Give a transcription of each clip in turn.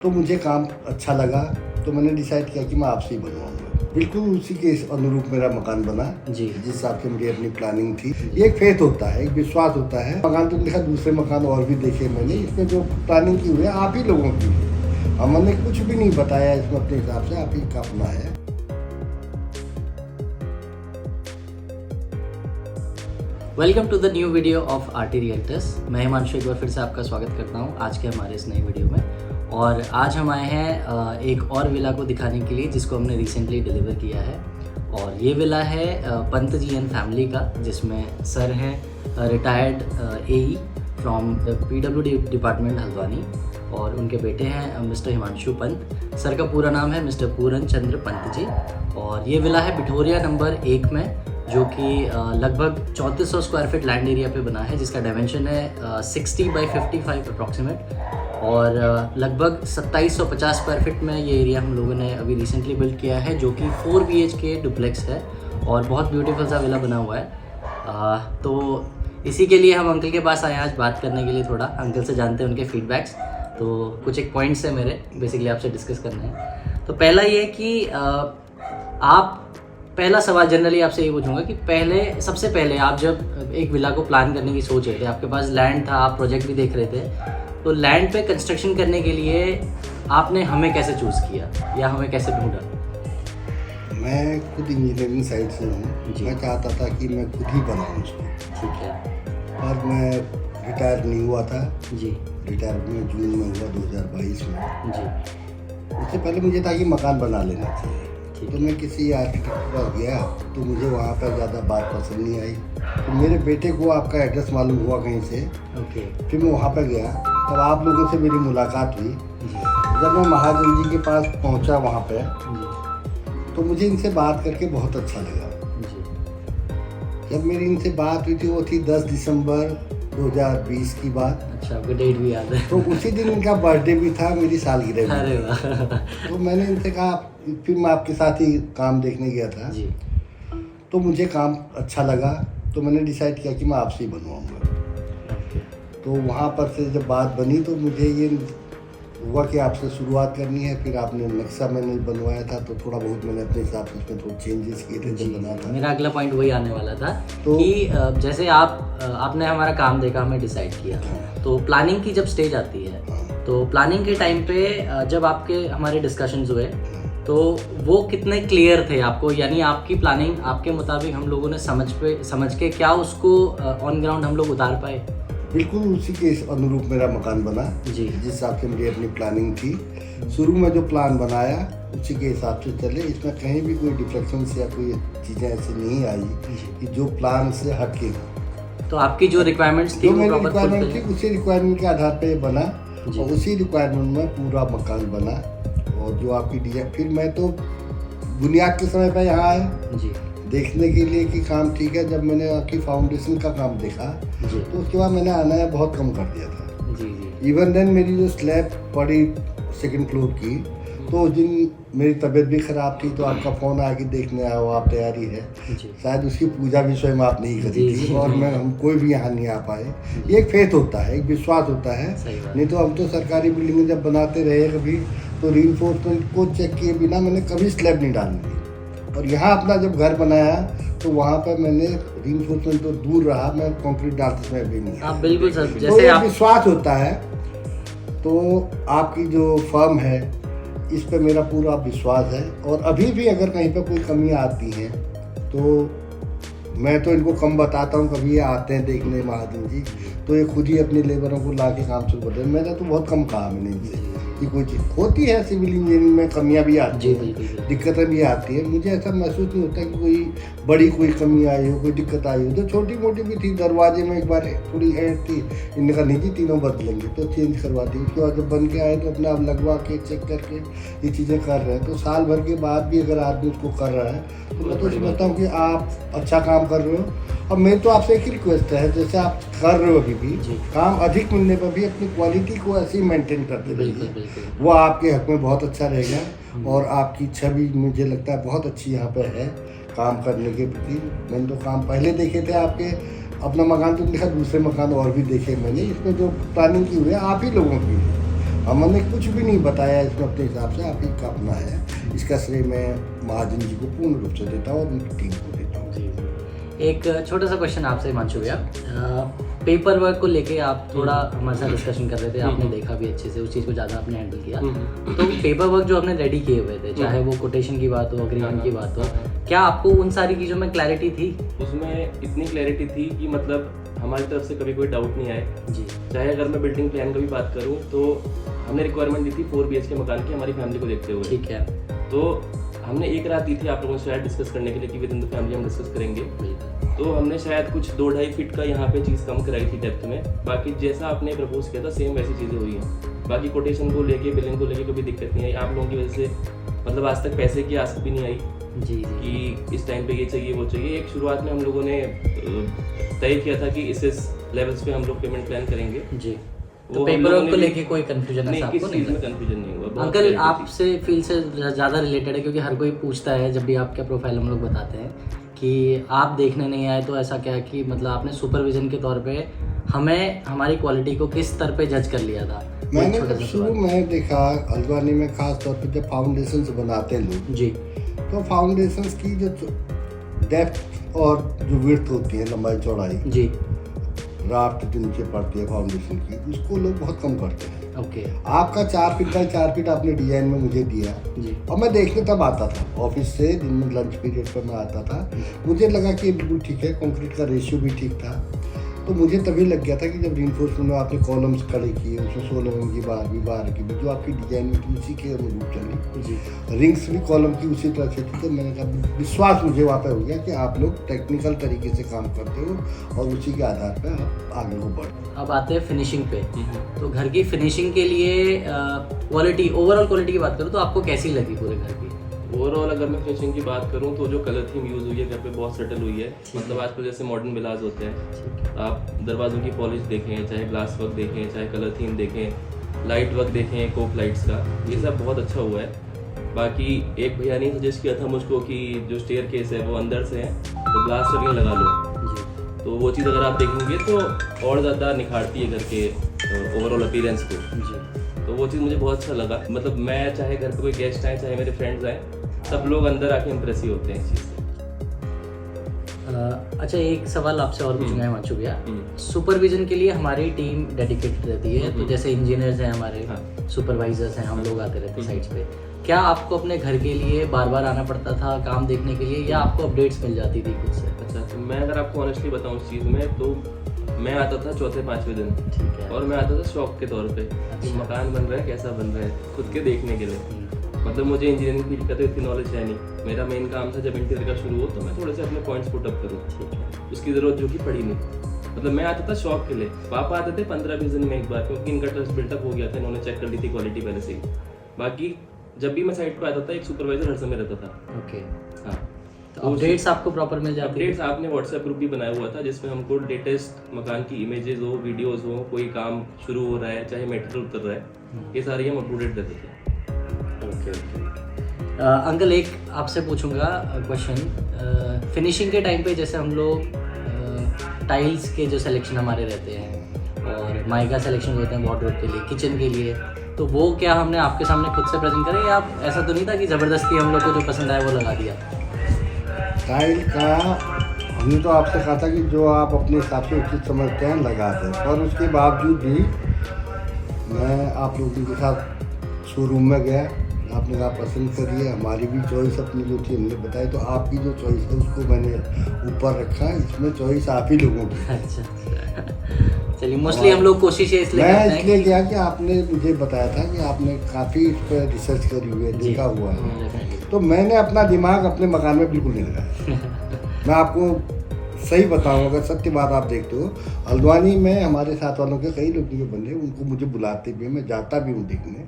तो मुझे काम अच्छा लगा, तो मैंने डिसाइड किया कि मैं आपसे ही बनवाऊंगा। बिल्कुल उसी के अनुरूप मेरा मकान बना जी। जिस हिसाब से मेरी अपनी प्लानिंग थी। ये एक फेथ होता है, एक विश्वास होता है। मकान तो देखा, दूसरे मकान और भी देखे मैंने, इसमें जो प्लानिंग की हुई है आप ही लोगों की है। हमने कुछ भी नहीं बताया इसमें, अपने हिसाब से आप ही का अपना है। Welcome to the new video of RT realtors. मैं हिमांशु एक बार फिर से आपका स्वागत करता हूं आज के हमारे इस नई वीडियो में। और आज हम आए हैं एक और विला को दिखाने के लिए जिसको हमने रिसेंटली डिलीवर किया है। और ये विला है पंत जी एंड फैमिली का, जिसमें सर हैं retired AE from the PWD department Haldwani, और उनके बेटे हैं मिस्टर हिमांशु पंत। सर का पूरा नाम है मिस्टर पूरन चंद्र पंत जी। और ये विला है बिठोरिया नंबर 1 में, जो कि लगभग 3400 स्क्वायर फीट लैंड एरिया पे बना है, जिसका डायमेंशन है 60 बाई 55 अप्रॉक्सीमेट। और लगभग 2750 स्क्वायर फीट में ये एरिया हम लोगों ने अभी रिसेंटली बिल्ड किया है, जो कि 4 BHK डुप्लेक्स है और बहुत ब्यूटीफुल सा विला बना हुआ है। तो इसी के लिए हम अंकल के पास आए आज बात करने के लिए, थोड़ा अंकल से जानते हैं उनके फीडबैक्स। तो कुछ एक पॉइंट्स है मेरे बेसिकली आपसे डिस्कस करने हैं। तो पहला ये कि पहला सवाल जनरली आपसे ये पूछूंगा कि सबसे पहले आप जब एक विला को प्लान करने की सोच रहे थे, आपके पास लैंड था, आप प्रोजेक्ट भी देख रहे थे, तो लैंड पे कंस्ट्रक्शन करने के लिए आपने हमें कैसे चूज़ किया या हमें कैसे ढूंढा? मैं खुद इंजीनियरिंग साइड से हूँ। मैं चाहता था कि मैं खुद ही बनाऊँ उसको। ठीक है। और मैं रिटायर नहीं हुआ था जी रिटायर में जून में हुआ 2022 में। जी। उससे पहले मुझे था कि मकान बना लेना चाहिए। तो मैं किसी आर्किटेक्ट के पास गया, तो मुझे वहाँ पर ज़्यादा बात पसंद नहीं आई। तो मेरे बेटे को आपका एड्रेस मालूम हुआ कहीं से। ओके। फिर मैं वहाँ पर गया, तब आप लोगों से मेरी मुलाकात हुई। जब मैं महाजन जी के पास पहुँचा वहाँ पर, तो मुझे इनसे बात करके बहुत अच्छा लगा। जब मेरी इनसे बात हुई थी वो थी 10 दिसंबर 2020 की बात। अच्छा, आपको डेट भी याद है? तो उसी दिन इनका बर्थडे भी था, मेरी सालगिरह अरे भी थी। वाह। तो मैंने इनसे कहा, फिर मैं आपके साथ ही काम देखने गया था। जी। तो मुझे काम अच्छा लगा, तो मैंने डिसाइड किया कि मैं आपसे ही बनवाऊंगा। तो वहाँ पर से जब बात बनी तो मुझे ये हुआ कि आपसे शुरुआत करनी है। फिर आपने नक्शा मैंने बनवाया था, तो थोड़ा बहुत मैंने अपने हिसाब से उसमें थोड़े चेंजेस किए थे जब बना था। मेरा अगला पॉइंट वही आने वाला था तो कि जैसे आपने हमारा काम देखा, हमें डिसाइड किया, तो प्लानिंग की जब स्टेज आती है, तो प्लानिंग के टाइम पे जब आपके हमारे डिस्कशंस हुए, तो वो कितने क्लियर थे आपको, यानी आपकी प्लानिंग आपके मुताबिक हम लोगों ने समझ के क्या उसको ऑन ग्राउंड हम लोग उतार पाए? बिल्कुल उसी के अनुरूप मेरा मकान बना जी। जिस हिसाब से मेरी अपनी प्लानिंग थी। शुरू में जो प्लान बनाया उसी के हिसाब से चले। इसमें कहीं भी कोई डिफ्लेक्शन या कोई चीज़ें ऐसी नहीं आई कि जो प्लान से हटके हो। तो आपकी जो रिक्वायरमेंट्स थी, जो वो मेरी प्रॉपर रिक्वायरमेंट थी उसी रिक्वायरमेंट के आधार पे बना, जी। और उसी रिक्वायरमेंट में पूरा मकान बना। और जो आपकी डिजाइन, फिर मैं तो बुनियाद के समय पर यहाँ आया जी देखने के लिए कि काम ठीक है। जब मैंने आपकी फाउंडेशन का काम देखा, जी तो उसके बाद मैंने आना बहुत कम कर दिया था। जी जी। इवन देन मेरी जो स्लैब पड़ी सेकंड फ्लोर की, तो उस दिन मेरी तबीयत भी ख़राब थी, तो आपका फ़ोन आके देखने आया हो, आप तैयारी है, जी शायद उसकी पूजा भी स्वयं आप नहीं करी जी, थी। जी। और हम कोई भी यहाँ नहीं आ पाए। ये एक फेथ होता है, एक विश्वास होता है। सही बात। नहीं तो हम तो सरकारी बिल्डिंग जब बनाते रहे कभी, तो रीइंफोर्समेंट को चेक किए बिना मैंने कभी स्लैब नहीं डालनी थी। और यहाँ अपना जब घर बनाया, तो वहाँ पर मैंने रीइंफोर्समेंट तो दूर रहा, मैं कंक्रीट डालते समय भी नहीं। आप बिल्कुल सर, तो जैसे ये आप विश्वास होता है। तो आपकी जो फर्म है, इस पे मेरा पूरा विश्वास है। और अभी भी अगर कहीं पे कोई कमी आती है, तो मैं तो इनको कम बताता हूँ। कभी ये आते हैं देखने महाजन जी, तो ये खुद ही अपने लेबरों को ला के काम शुरू करते हैं। मैंने तो बहुत कम कहा मैंने इनसे कि कोई चीज़ होती है, सिविल इंजीनियरिंग में कमियां भी आती जी, हैं, बिल्कुल। दिक्कतें भी आती है। मुझे ऐसा महसूस नहीं होता कि कोई बड़ी कोई कमी आई हो, कोई दिक्कत आई हो। तो छोटी मोटी भी थी, दरवाजे में एक बार थोड़ी ऐड थी, इनने कहा नहीं जी तीनों बदलेंगे, तो चेंज करवा दी। उसके बाद जब बन के आए, तो अपने आप लगवा के चेक करके ये चीज़ें कर रहे हैं। तो साल भर के बाद भी अगर आदमी उसको कर रहा है, तो मैं तो समझता हूँ कि आप अच्छा काम कर रहे हो। और मेरी तो आपसे एक ही रिक्वेस्ट है, जैसे आप कर रहे हो अभी भी जी। काम, अधिक मिलने पर भी अपनी क्वालिटी को ऐसे ही मेंटेन करते बिल्कुल रहिए। बिल्कुल। वो आपके हक में बहुत अच्छा रहेगा। और आपकी छवि मुझे लगता है बहुत अच्छी यहाँ पे है काम करने के प्रति। मैंने तो काम पहले देखे थे आपके, अपना मकान तो देखा, दूसरे मकान और भी देखे मैंने। इसमें जो प्लानिंग की हुई है आप ही लोगों की है। हमने कुछ भी नहीं बताया इसमें अपने हिसाब से, आप ही का अपना है। इसका श्रेय मैं महाजन जी को पूर्ण रूप से देता हूँ और उनकी टीम को देता हूँ। एक छोटा सा क्वेश्चन आपसे हिमांशु भैया, पेपर वर्क को लेके आप थोड़ा हमारे साथ डिस्कशन कर रहे थे, आपने देखा भी अच्छे से, उस चीज़ को ज़्यादा आपने हैंडल किया। तो पेपर वर्क जो आपने रेडी किए हुए थे, चाहे वो कोटेशन की बात हो, अग्रीमेंट की बात हो, क्या आपको उन सारी चीज़ों में क्लैरिटी थी? उसमें इतनी क्लैरिटी थी कि मतलब हमारी तरफ से कभी कोई डाउट नहीं आए जी। चाहे अगर मैं बिल्डिंग प्लान की भी बात करूँ तो हमने रिक्वायरमेंट दी थी 4 BHK मकान की हमारी फैमिली को देखते हुए। ठीक है। तो हमने एक रात दी थी आप लोगों से शायद डिस्कस करने के लिए कि विद इन द फैमिली हम डिस्कस करेंगे। तो हमने शायद कुछ 2-2.5 फीट का यहाँ पे चीज़ कम कराई थी डेप्थ में, बाकी जैसा आपने प्रपोज किया था सेम वैसी चीज़ें हुई हैं। बाकी कोटेशन को लेके, बिलिंग को लेके कोई दिक्कत नहीं आई आप लोगों की वजह से, मतलब आज तक पैसे की आस भी नहीं आई जी कि इस टाइम पे ये चाहिए वो चाहिए। एक शुरुआत में हम लोगों ने तय किया था कि इस लेवल्स पे हम लोग पेमेंट प्लान करेंगे जी। तो पेपर वर्क को लेके कोई कंफ्यूजन है नहीं, आपको? किस चीज़ में कंफ्यूजन नहीं हुआ। अंकल आपसे फील्ड से ज़्यादा रिलेटेड है, क्योंकि हर कोई पूछता है जब भी आपका प्रोफाइल हम लोग बताते हैं कि आप देखने नहीं आए, तो ऐसा क्या कि मतलब आपने सुपरविजन के तौर पे हमें हमारी क्वालिटी को किस स्तर पे जज कर लिया था? मैंने जब शुरू में देखा हल्द्वानी में, खास तौर पे जब फाउंडेशन बनाते हैं लोग जी, तो फाउंडेशन की जो डेप्थ और जो विड्थ होती है, लंबाई चौड़ाई जी, राफ्ट जो नीचे पड़ती है फाउंडेशन की, उसको लोग बहुत कम करते हैं। ओके। आपका 4 फीट बाई 4 फीट आपने डिजाइन में मुझे दिया जी, और मैं देखने तब आता था ऑफिस से, दिन में लंच पीरियड पर मैं आता था, मुझे लगा कि ये बिल्कुल ठीक है, कंक्रीट का रेशियो भी ठीक था। तो मुझे तभी लग गया था कि जब रीइंफोर्समेंट में आपने कॉलम्स खड़े किए, उसमें 16 mm की बार की भी जो आपकी डिजाइन में थी उसी के अनुरूप चली जी, रिंग्स भी कॉलम की उसी तरह से थी। तो मैंने कहा विश्वास मुझे वहाँ पे हो गया कि आप लोग टेक्निकल तरीके से काम करते हो और उसी के आधार पर आप आगे को बढ़ो। अब आते हैं फिनिशिंग पे। तो घर की फिनिशिंग के लिए क्वालिटी, ओवरऑल क्वालिटी की बात करूँ तो आपको कैसी लगी पूरे घर की? ओवरऑल अगर मैं फिनिशिंग की बात करूं तो जो कलर थीम यूज़ हुई है घर पे बहुत सेटल हुई है। मतलब आजकल जैसे मॉडर्न विलास होते हैं, आप दरवाजों की पॉलिश देखें, चाहे ग्लास वर्क देखें, चाहे कलर थीम देखें, लाइट वर्क देखें, कोप लाइट्स का, ये सब बहुत अच्छा हुआ है। बाकी एक भैया ने सजेस्ट किया था मुझको कि जो स्टेयर केस है वो अंदर से है तो ग्लास वर्किंग लगा लो, तो वो चीज़ अगर आप देखेंगे तो और ज़्यादा निखारती है घर के ओवरऑल अपीयरेंस को जी। तो वो चीज़ मुझे बहुत अच्छा लगा। मतलब मैं चाहे घर पे कोई गेस्ट आए, चाहे मेरे फ्रेंड्स आए, सब लोग अंदर आके इम्प्रेस ही होते हैं इस चीज़ से। अच्छा, एक सवाल आपसे और पूछना है हिमांशु भैया। सुपरविजन के लिए हमारी टीम डेडिकेटेड रहती है, तो जैसे इंजीनियर्स हैं हमारे, सुपरवाइजर्स हैं, हम लोग आते रहते हैं साइट्स पे। क्या आपको अपने घर के लिए बार बार आना पड़ता था काम देखने के लिए, या आपको अपडेट्स मिल जाती थी खुद से? अच्छा, तो मैं अगर आपको ऑनेस्टली बताऊँ इस चीज़ में, तो मैं आता था 4-5वें दिन, ठीक है, और मैं आता था शौक के तौर पे कि मकान बन रहा है, कैसा बन रहा है, खुद के देखने के लिए। मतलब मुझे इंजीनियरिंग फील्ड का तो इतनी नॉलेज है नहीं, मेरा मेन काम था जब इंटीरियर का शुरू हो तो मैं थोड़े से अपने पॉइंट्स पुट अप करूँ, उसकी ज़रूरत जो कि पड़ी नहीं। मतलब मैं आता था शौक के लिए, पापा आते थे 15-20 दिन में एक बार, क्योंकि इनका ट्रस्ट बिल्टअप हो गया था, इन्होंने चेक कर ली थी क्वालिटी पहले से ही। बाकी जब भी मैं साइट पर आता था एक सुपरवाइजर हर समय रहता था। ओके, हाँ, तो अपडेट्स आपको प्रॉपर मिल जाती है? अपडेट्स आपने व्हाट्सएप ग्रुप भी बनाया हुआ था जिसमें हमको लेटेस्ट मकान की इमेजेस हो, वीडियोस हो, कोई काम शुरू हो रहा है, चाहे मेटेरियल उतर रहा है, ये सारे हम अपलोडेड रहते थे। Okay okay. अंकल, एक आपसे पूछूंगा क्वेश्चन, फिनिशिंग के टाइम पे जैसे हम लोग टाइल्स के जो सिलेक्शन हमारे रहते हैं और माइका सिलेक्शन होते हैं वार्डरोब के लिए, किचन के लिए, तो वो क्या हमने आपके सामने खुद से प्रेजेंट करें, या ऐसा तो नहीं था कि ज़बरदस्ती हम लोग को जो पसंद आया वो लगा दिया? टाइल का हमने तो आपसे कहा था कि जो आप अपने हिसाब से उचित समझते हैं लगा दें, पर उसके बावजूद भी मैं आप लोगों के साथ शोरूम में गया, आपने कहा पसंद करिए, हमारी भी चॉइस अपनी जो थी हमने बताई, तो आपकी जो चॉइस है उसको मैंने ऊपर रखा, इसमें चॉइस आप ही लोगों की। अच्छा, चलिए, मोस्टली हम लोग कोशिश इसलिए करते हैं, इसलिए किया कि आपने मुझे बताया था कि आपने काफ़ी इस पर रिसर्च करी हुई है, देखा हुआ है, तो मैंने अपना दिमाग अपने मकान में बिल्कुल नहीं लगाया। मैं आपको सही बताऊँ, अगर सत्य बात आप देखते हो, हल्द्वानी में हमारे साथ वालों के कई लोग जो बंदे, उनको मुझे बुलाते भी, मैं जाता भी हूँ देखने,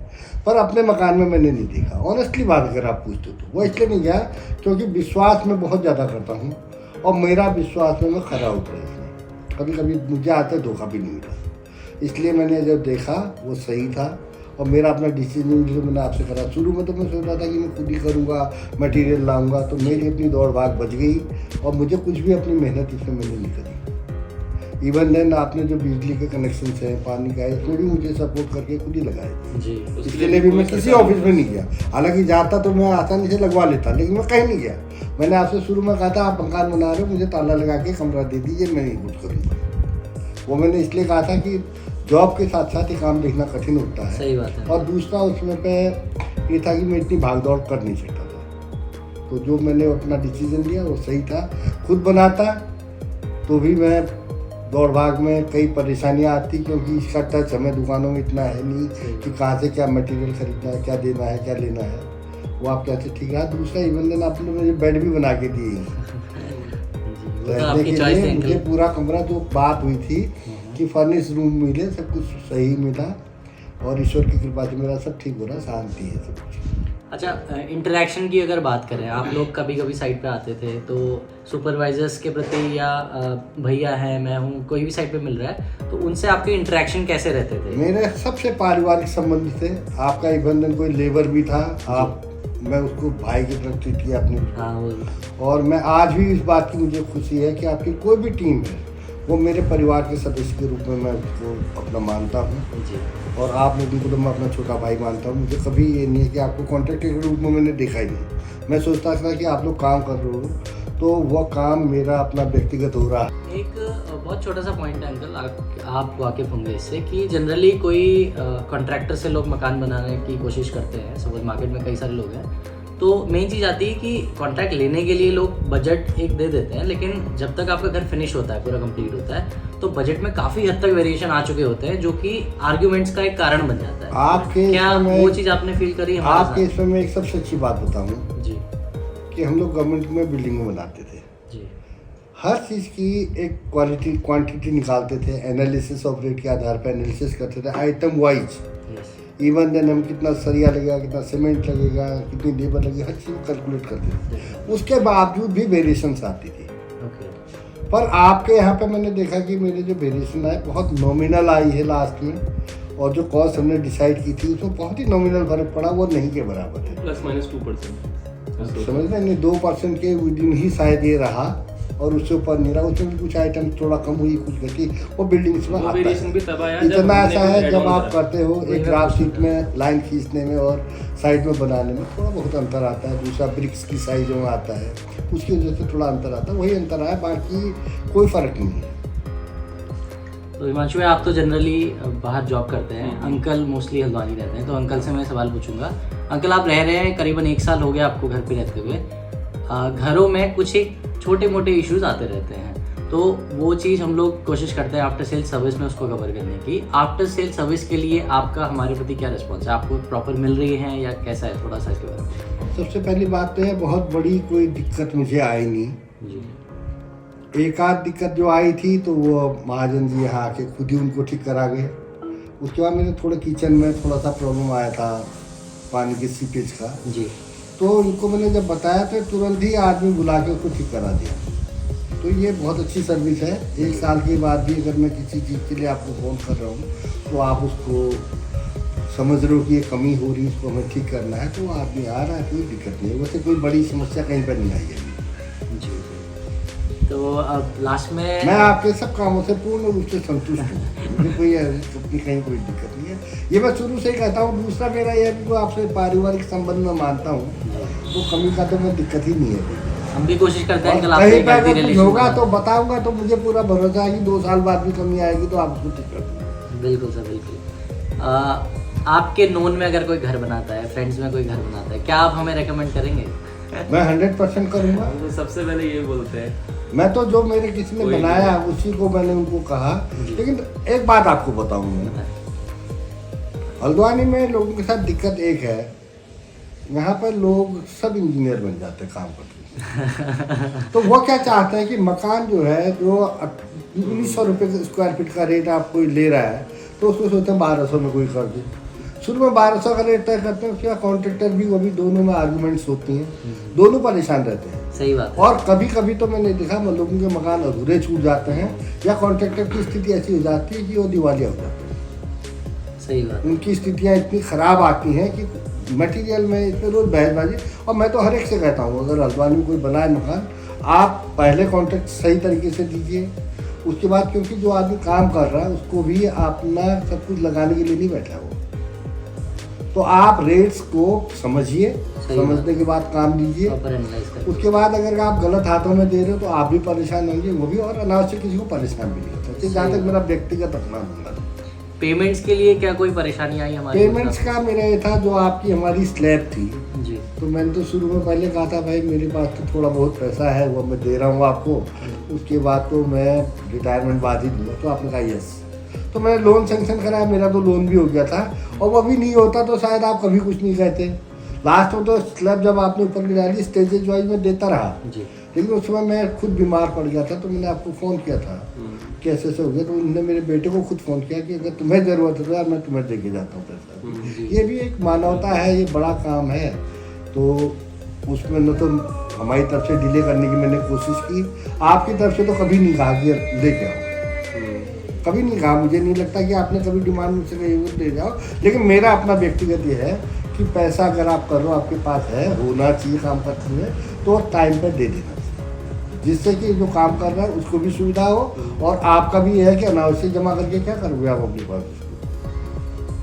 पर अपने मकान में मैंने नहीं देखा। ऑनेस्टली बात अगर आप पूछते हो तो वो इसलिए नहीं गया क्योंकि विश्वास में बहुत ज़्यादा करता हूँ और मेरा विश्वास में मैं खरा उतरा, इसलिए कभी कभी मुझे आते धोखा भी नहीं मिला, इसलिए मैंने जब देखा वो सही था। और मेरा अपना डिसीजन जो मैंने आपसे करा, शुरू में तो मैं सोच रहा था कि मैं खुद ही करूँगा, मटेरियल लाऊंगा, तो मेरी अपनी दौड़ भाग बच गई और मुझे कुछ भी अपनी मेहनत इसमें मैंने नहीं करी। इवन देन आपने जो बिजली के कनेक्शन है, पानी का है, इसमें भी मुझे सपोर्ट करके खुद ही लगाए। जी। इसके लिए भी मैं किसी ऑफिस में नहीं गया, हालांकि जाता तो मैं आसानी से लगवा लेता, लेकिन मैं कहीं नहीं गया। मैंने आपसे शुरू में कहा था आप मकान बना रहे हो, मुझे ताला लगा के कमरा दे दीजिए, मैं नहीं कुछ करूँगा। वो मैंने इसलिए कहा था कि जॉब के साथ साथ ही काम देखना कठिन होता है। सही बात है। और दूसरा उसमें पे ये था कि मैं इतनी भाग दौड़ कर नहीं सकता था, तो जो मैंने अपना डिसीजन लिया वो सही था। खुद बनाता तो भी मैं दौड़ भाग में कई परेशानियां आती, क्योंकि इसका टच हमें दुकानों में इतना है नहीं कि कहाँ से क्या मटेरियल खरीदना है, क्या देना है, क्या लेना है, वो आप कैसे ठीक है। दूसरा इवन देन आपने मुझे बेड भी बना के दिए रहने के लिए। मुझे पूरा कमरा, जो बात हुई थी कि फर्निश रूम मिले, सब कुछ सही मिला और ईश्वर की कृपा से मेरा सब ठीक हो रहा, शांति है सब कुछ। अच्छा, इंटरेक्शन की अगर बात करें, आप लोग कभी कभी साइट पे आते थे तो सुपरवाइजर्स के प्रति या भैया हैं, मैं हूँ, कोई भी साइट पे मिल रहा है तो उनसे आपके इंटरेक्शन कैसे रहते थे? मेरे सबसे पारिवारिक संबंध थे। आपका इवन कोई लेबर भी था, आप मैं उसको भाई की तरफ ट्रीट किया अपने। हाँ, और मैं आज भी इस बात की मुझे खुशी है कि आपकी कोई भी टीम है वो मेरे परिवार के सदस्य के रूप में मैं उसको अपना मानता हूँ जी। और आप लोगों को तो मैं अपना छोटा भाई मानता हूँ। मुझे कभी ये नहीं है कि आपको कॉन्ट्रैक्टर के रूप में मैंने देखा ही नहीं। मैं सोचता था कि आप लोग काम कर रहे हो तो वह काम मेरा अपना व्यक्तिगत हो रहा है। एक बहुत छोटा सा पॉइंट है अंकल, आप वाकिफ होंगे इससे कि जनरली कोई कॉन्ट्रैक्टर से लोग मकान बनाने की कोशिश करते हैं, सपोज मार्केट में कई सारे लोग हैं, तो मेन चीज़ आती है कि कॉन्ट्रैक्ट लेने के लिए लोग बजट एक दे देते हैं, लेकिन जब तक आपका घर फिनिश होता है, पूरा कंप्लीट होता है, तो बजट में काफ़ी हद तक वेरिएशन आ चुके होते हैं, जो कि आर्ग्यूमेंट्स का एक कारण बन जाता है। आपके क्या वो चीज़ आपने फील करी? आपके इसमें मैं एक सबसे अच्छी बात बताऊँ जी कि हम लोग गवर्नमेंट में बिल्डिंग बनाते थे जी। हर चीज़ की एक क्वांटिटी निकालते थे, एनालिसिस ऑफ रेट के आधार पर एनालिसिस करते थे आइटम वाइज। इवन देन हम कितना सरिया लगेगा, कितना सीमेंट लगेगा, कितनी लेबर लगेगी, हर चीज़ कैलकुलेट करते थे। उसके बावजूद भी वेरिएशंस आती थी। पर आपके यहाँ पे मैंने देखा कि मेरे जो वेरिएशन आए बहुत नॉमिनल आई है लास्ट में, और जो कॉस्ट हमने डिसाइड की थी उसमें बहुत ही नॉमिनल फर्क पड़ा, वो नहीं के बराबर है, ±2%। समझ रहे, 2% के विदिन ही शायद ये रहा और उससे ऊपर नहीं रहा। उसमें भी कुछ आइटम थोड़ा कम हुई, कुछ घटी, वो बिल्डिंग्स में आता है। इतना ऐसा है जब आप करते हो एक ग्राफ शीट में लाइन खींचने में और साइड में बनाने में थोड़ा बहुत अंतर आता है। दूसरा ब्रिक्स की साइज में आता है, उसकी वजह से थोड़ा अंतर आता है, वही अंतर है, बाकी कोई फ़र्क नहीं है। तो हिमांशु भाई, आप तो जनरली बाहर जॉब करते हैं, अंकल मोस्टली हल्द्वानी रहते हैं, तो अंकल से मैं सवाल पूछूंगा। अंकल, आप रह रहे हैं करीबन 1 साल हो गया आपको घर पे रहते हुए, घरों में कुछ एक छोटे मोटे इश्यूज आते रहते हैं, तो वो चीज़ हम लोग कोशिश करते हैं आफ्टर सेल सर्विस में उसको कवर करने की। आफ्टर सेल सर्विस के लिए आपका हमारे प्रति क्या रिस्पॉन्स है? आपको प्रॉपर मिल रही है या कैसा है, थोड़ा सा इसके बारे में? सबसे पहली बात तो है बहुत बड़ी कोई दिक्कत मुझे आई नहीं जी। एक आध दिक्कत जो आई थी तो वो महाजन जी यहाँ आके खुद ही उनको ठीक करा गए। उसके बाद मेरे थोड़ा किचन में थोड़ा सा प्रॉब्लम आया था पानी के सीपेज का जी, तो उनको मैंने जब बताया तो तुरंत ही आदमी बुला के उसको ठीक करा दिया। तो ये बहुत अच्छी सर्विस है। 1 साल के बाद भी अगर मैं किसी चीज़ के लिए आपको फ़ोन कर रहा हूँ तो आप उसको समझ रहे हो कि ये कमी हो रही है, उसको हमें ठीक करना है, तो आदमी आ रहा है, कोई दिक्कत नहीं है। वैसे कोई बड़ी समस्या कहीं पर नहीं आई है। तो अब लास्ट में मैं आपके सब कामों से पूर्ण रूप से संतुष्ट हूँ, मुझे कोई अपनी कहीं कोई दिक्कत नहीं है। ये मैं शुरू से ही कहता हूँ। दूसरा मेरा ये है कि आपसे पारिवारिक संबंध में मानता हूँ, तो कमी का तो मैं दिक्कत ही नहीं है। हम भी कोशिश करते हैं कि कहीं पर अगर कुछ होगा तो बताऊंगा, तो मुझे पूरा भरोसा है कि 2 साल बाद भी कमी आएगी तो आप उसको ठीक कर देंगे। बिल्कुल सर, बिल्कुल। आपके नोन में अगर कोई घर बनाता है, फ्रेंड्स में कोई घर बनाता है, क्या आप हमें रेकमेंड करेंगे? मैं 100% करूँगा। तो सबसे पहले ये बोलते हैं, मैं तो जो मेरे किसी ने बनाया उसी को मैंने उनको कहा। लेकिन एक बात आपको बताऊंगा, हल्द्वानी में लोगों के साथ दिक्कत एक है, यहाँ पर लोग सब इंजीनियर बन जाते हैं काम करते हैं। तो वो क्या चाहते हैं कि मकान जो है जो 1900 रुपये स्क्वायर फीट का रेट आप कोई ले रहा है तो उसको सोचते हैं 1200 में कोई कर दे। शुरू में 1200 का रेट तय करते हैं, उसके बाद कॉन्ट्रैक्टर भी, वो भी दोनों में आर्गूमेंट्स होती हैं, दोनों परेशान रहते हैं। सही बात है। और कभी कभी तो मैंने देखा लोगों के मकान अधूरे छूट जाते हैं या कॉन्ट्रैक्टर की स्थिति ऐसी हो जाती है कि वो दिवालिया हो जाते हैं। सही बात। उनकी स्थितियाँ इतनी ख़राब आती हैं कि मटेरियल में इसमें रोज़ बहसबाजी। और मैं तो हर एक से कहता हूँ, अगर हल्द्वानी में कोई बनाए मकान, आप पहले कॉन्ट्रैक्ट सही तरीके से दीजिए, उसके बाद क्योंकि जो आदमी काम कर रहा है उसको भी अपना सब कुछ लगाने के लिए नहीं बैठा वो, तो आप रेट्स को समझिए, समझने के बाद काम लीजिए। उसके बाद अगर आप गलत हाथों में दे रहे हो तो आप भी परेशान होंगे, वो भी, और अनावश्यक किसी को परेशान भी नहीं होता। जहाँ तक मेरा व्यक्तिगत अपना मानना है। पेमेंट्स के लिए क्या कोई परेशानी आई हमारी? पेमेंट्स का मेरा ये था, जो आपकी हमारी स्लैब थी जी, तो मैंने तो शुरू में पहले कहा था भाई मेरे पास तो थोड़ा बहुत पैसा है वो मैं दे रहा हूँ आपको, उसके बाद तो मैं रिटायरमेंट बाद ही दूँगा। तो आपने कहा यस, तो मैंने लोन सेंक्शन कराया, मेरा तो लोन भी हो गया था, और वो भी नहीं होता तो शायद आप कभी कुछ नहीं कहते। लास्ट में तो स्लैब जब आपने ऊपर गिरा दी स्टेजेज वाइज में देता रहा जी, लेकिन उस समय मैं खुद बीमार पड़ गया था, तो मैंने आपको फ़ोन किया था कैसे से हो गया, तो उन्होंने मेरे बेटे को खुद फ़ोन किया कि अगर तुम्हें ज़रूरत है तो यार मैं तुम्हें दे के जाता हूँ पैसा। ये भी एक मानवता है, ये बड़ा काम है, तो उसमें न तो हमारी तरफ से डिले करने की मैंने कोशिश की, आपकी तरफ से तो कभी नहीं कहा कि लेके आओ, कभी नहीं कहा। मुझे नहीं लगता कि आपने कभी डिमांड मुझसे कही दे जाओ, लेकिन मेरा अपना व्यक्तिगत ये है कि पैसा अगर आप कर रहे हो, आपके पास है, होना चाहिए काम करते हुए, तो टाइम पर दे देना, जिससे कि जो काम कर रहा है उसको भी सुविधा हो, और आपका भी है कि अनावश्यक जमा करके क्या करोगे आप अपने पास,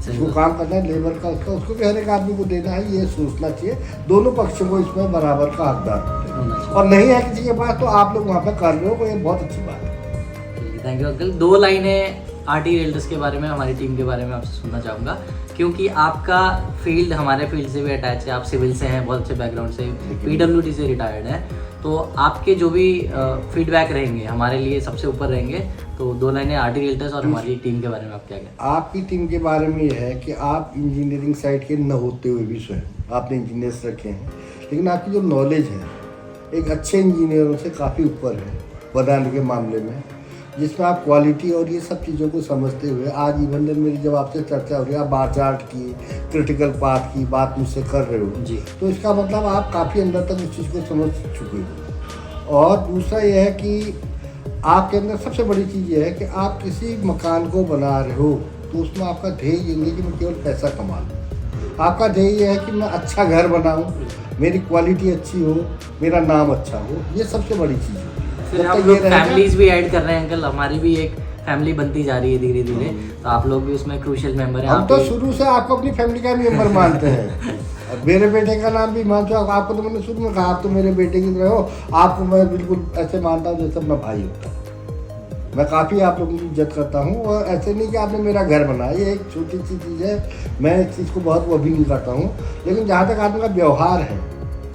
उसको काम करना है लेबर का, उसको भी हर एक आदमी को देना है, ये सोचना चाहिए। दोनों पक्षों को इसमें बराबर का हकदार होते हैं, और नहीं है किसी के पास तो आप लोग वहाँ पर कर रहे हो, ये बहुत अच्छी बात है। Thank you uncle. 2 लाइनें आरटी रियल्टर्स के बारे में, हमारी टीम के बारे में आपसे सुनना चाहूँगा, क्योंकि आपका फील्ड हमारे फील्ड से भी अटैच है, आप सिविल से हैं, बहुत अच्छे बैकग्राउंड से, PWD से रिटायर्ड हैं, तो आपके जो भी फीडबैक रहेंगे हमारे लिए सबसे ऊपर रहेंगे। तो 2 लाइनें आरटी रियल्टर्स और हमारी टीम के बारे में आप क्या कहें? आपकी टीम के बारे में ये है कि आप इंजीनियरिंग साइड के न होते हुए भी स्वयं आपने इंजीनियर्स रखे हैं, लेकिन आपकी जो नॉलेज है एक अच्छे इंजीनियरों से काफ़ी ऊपर है बनाने के मामले में, जिसमें आप क्वालिटी और ये सब चीज़ों को समझते हुए, आज इवन दिन मेरी जब आपसे चर्चा हो रही है, आप बार चार्ट की, क्रिटिकल पाथ की बात मुझसे कर रहे हो जी, तो इसका मतलब आप काफ़ी अंदर तक उस चीज़ को समझ चुके हो। और दूसरा यह है कि आपके अंदर सबसे बड़ी चीज़ ये है कि आप किसी मकान को बना रहे हो तो उसमें आपका ध्येय ये नहीं कि मैं केवल पैसा कमा लूँ, आपका ध्येय ये है कि मैं अच्छा घर बनाऊँ, मेरी क्वालिटी अच्छी हो, मेरा नाम अच्छा हो, ये सबसे बड़ी चीज़ है। फिर हम लोग फैमिलीज भी ऐड कर रहे हैं अंकल, हमारी भी एक फैमिली बनती जा रही है धीरे धीरे, तो आप लोग भी उसमें क्रूशियल मेंबर हैं। हम तो शुरू से आपको अपनी फैमिली का मेंबर मानते हैं, और मेरे बेटे का नाम भी मानते हो, आपको तो मैंने शुरू में कहा आप तो मेरे बेटे की तरह हो, आपको मैं बिल्कुल ऐसे मानता हूँ जैसे अपना भाई होता है। मैं काफ़ी आप लोगों की इज्जत करता हूँ, और ऐसे नहीं कि आपने मेरा घर बनाया, ये एक छोटी सी चीज़ है, मैं इस चीज़ को बहुत वो भी नहीं करता हूँ, लेकिन जहाँ तक आदमी का व्यवहार है,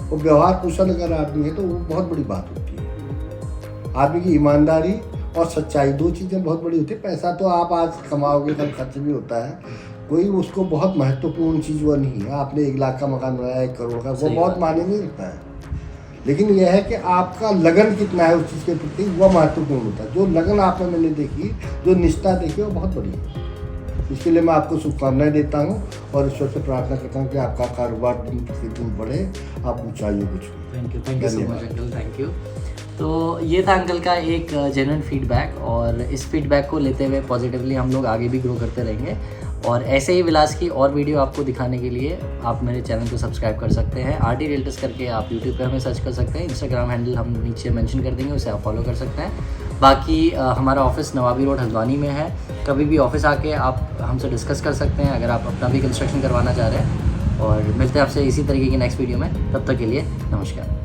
वो व्यवहार कुशल अगर आदमी है तो वो बहुत बड़ी बात होती है। आदमी की ईमानदारी और सच्चाई 2 चीज़ें बहुत बड़ी होती है। पैसा तो आप आज कमाओगे कल खर्च भी होता है, कोई उसको बहुत महत्वपूर्ण चीज़ वो नहीं है। आपने 1 लाख का मकान बनाया 1 करोड़ का, वो बहुत मायने नहीं रखता है, लेकिन यह है कि आपका लगन कितना है उस चीज़ के प्रति, वो महत्वपूर्ण होता है। जो लगन आप में मैंने देखी, जो निष्ठा देखी, वो बहुत बड़ी है। इसके लिए मैं आपको शुभकामनाएं देता हूँ, और ईश्वर से प्रार्थना करता हूँ कि आपका कारोबार दिन प्रतिदिन बढ़े, आप ऊंचाइयों को छूएं। Thank you so much uncle, thank you. तो ये था अंकल का एक जेन्युइन फीडबैक, और इस फीडबैक को लेते हुए पॉजिटिवली हम लोग आगे भी ग्रो करते रहेंगे, और ऐसे ही विलास की और वीडियो आपको दिखाने के लिए आप मेरे चैनल को सब्सक्राइब कर सकते हैं। आरटी रियल्टर्स करके आप यूट्यूब पे हमें सर्च कर सकते हैं, इंस्टाग्राम हैंडल हम नीचे मेंशन कर देंगे, उसे आप फॉलो कर सकते हैं। बाकी हमारा ऑफिस नवाबी रोड हल्द्वानी में है, कभी भी ऑफिस आके आप हमसे डिस्कस कर सकते हैं अगर आप अपना भी कंस्ट्रक्शन करवाना चाह रहे हैं। और मिलते हैं आपसे इसी तरीके की नेक्स्ट वीडियो में, तब तक के लिए नमस्कार।